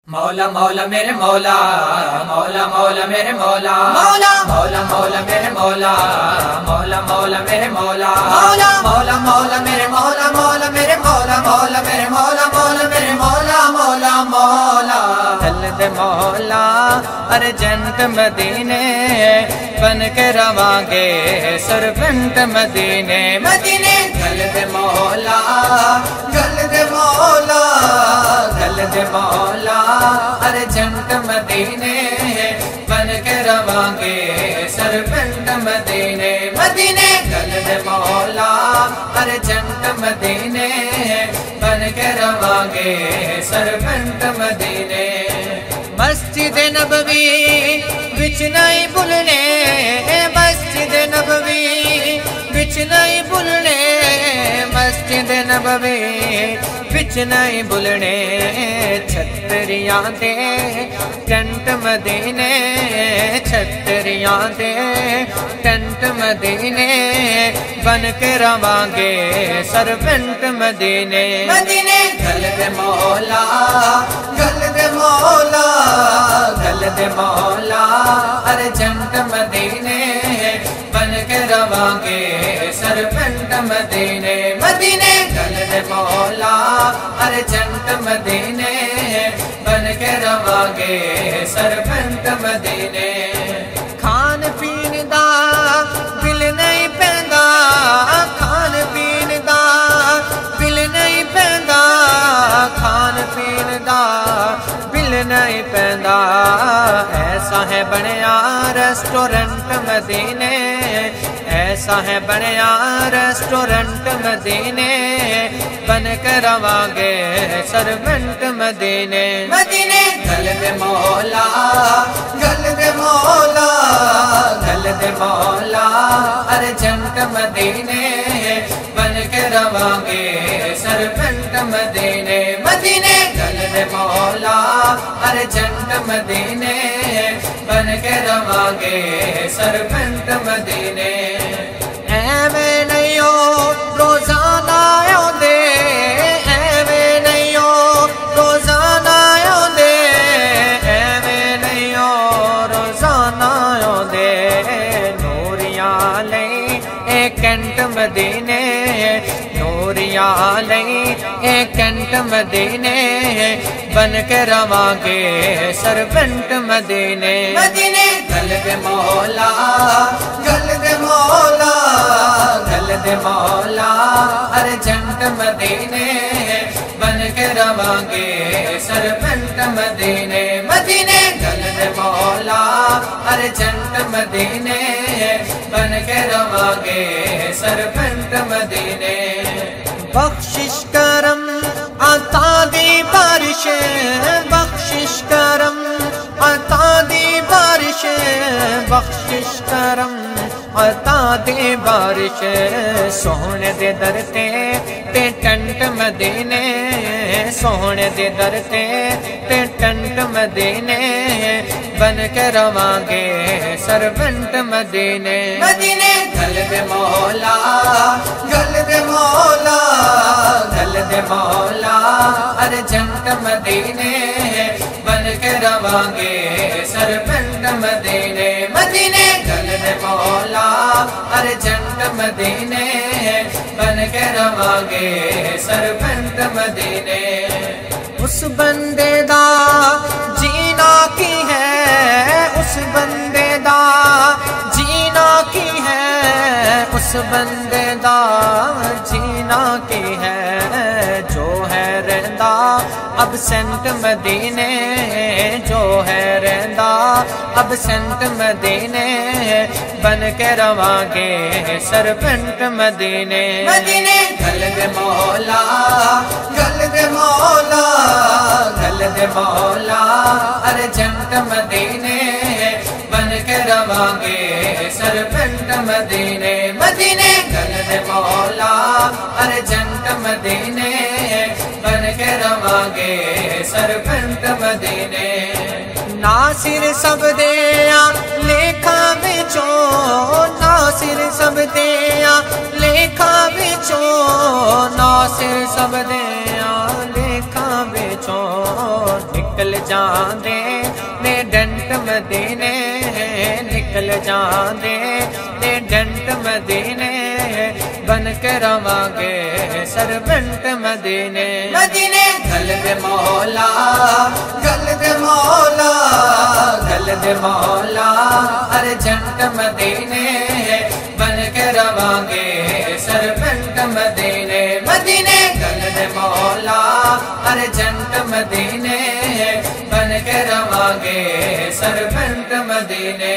مولا مولا میرے مولا مولا مولا میرے مولا مولا مولا مولا میرے مولا مولا مولا میرے مولا مولا مولا مولا میرے مولا مولا میرے مولا مولا میرے مولا مولا میرے مولا مولا مولا جلد مولا ارجنٹ مدینے بن کے رواں گے سرپنٹ مدینے مدینے جلد مولا جلد مولا جلد مولا ارجنٹ مدینے بن کے رواں گے سرپنٹ مدینے مدینے جلد مولا ارجنٹ مدینے بن کے رواں گے سرپنٹ مدینے مسجد نبوی بچ نہیں بھولنے مسجد نبوی بچ نہیں بھولنے مسجد نبوی بچ نہیں بھولنے چھتریاں دے ٹنٹ مدینے چھتریاں دے ٹنٹ مدینے بن کے رواں گے سرپنٹ مدینے مدینے جلد مولا جلد مولا جلد مولا ارجنٹ مدینے بن کے رواں گے سرپنٹ مدینے مدینے جلد مولا ارجنٹ مدینے بن کے رواں گے سرپنٹ مدینے کھان پین دا بل نہیں پیندا کھان پین دا بل نہیں پیندا کھان پین دا بل نہیں پیندا ایسا ہے بنیا ریسٹورنٹ مدینے ایسا ہے بنیا ریسٹورنٹ مدینے بن کے رواں گے سرپنٹ مدینے مدینے جلد مولا جلد مولا جلد مولا ارجنٹ مدینے بن کے رواں گے سرپنٹ مدینے مدینے جلد مولا ارجنٹ مدینے بن کے رواں گے سرپنٹ مدینے ایویں نہیں ہو روزانہ آؤندے ایویں نہیں ہو روزانہ آؤندے ایویں نہیں ہو روزانہ آؤندے نوریاں لئی ایک کنٹ مدینے نوریاں لئی ایک کنٹ مدینے بن کے رواں گے سرپنٹ مدینے مدینے جلد مولا جلد مولا جلد مولا ارجنٹ مدینے بن کے رواں گے سرپنٹ مدینے مدینے جلد مولا ارجنٹ مدینے بن کے رواں گے سرپنٹ مدینے بخشش کرم عطا دی بارش بخشش کرم عطا دی بارش بخشش کرم عطا دی بارش سونے دے در تے ٹنٹ مدینے سونے دے در تے ٹنٹ مدینے بن کے رواں گے سرپنٹ مدینے مدینے جلد مولا جلد مولا جلد مولا ارجنٹ مدینے بن کے رواں گے سرپنٹ مدینے مدینے جلد مولا ارجنٹ مدینے بن کے رواں گے سرپنٹ مدینے اس بندے دا جینا کی ہے اس بندے دا جینا کی ہے اس بندے دا جینا کی ہے جو ہے رہندا اب سینٹ مدینے جو ہے رہندا اب سینٹ مدینے بن کے رواں گے سرپنٹ مدینے مدینے جلد مولا جلد مولا جلد مولا ارجنٹ مدینے بن کے رواں گے سرپنٹ مدینے مدینے جلد مولا ارجنٹ مدینے بن کے رواں گے سرپنٹ مدینے ناصر سب دیا لکھا بچوں ناصر سب دیا لکھا بچوں ناصر سب دیا لکھا بچوں نکل جاندے نے ڈنٹ مدینے نکل جاندے نے ڈنٹ مدینے بن کے رواں گے سرونٹ مدینے مدینے گل دے مولا گل دے مولا گل دے مولا ارجنٹ مدینے بن کے رواں گے سرونٹ مدینے مدینے گل دے مولا ارجنٹ مدینے بن کے رواں گے سرونٹ مدینے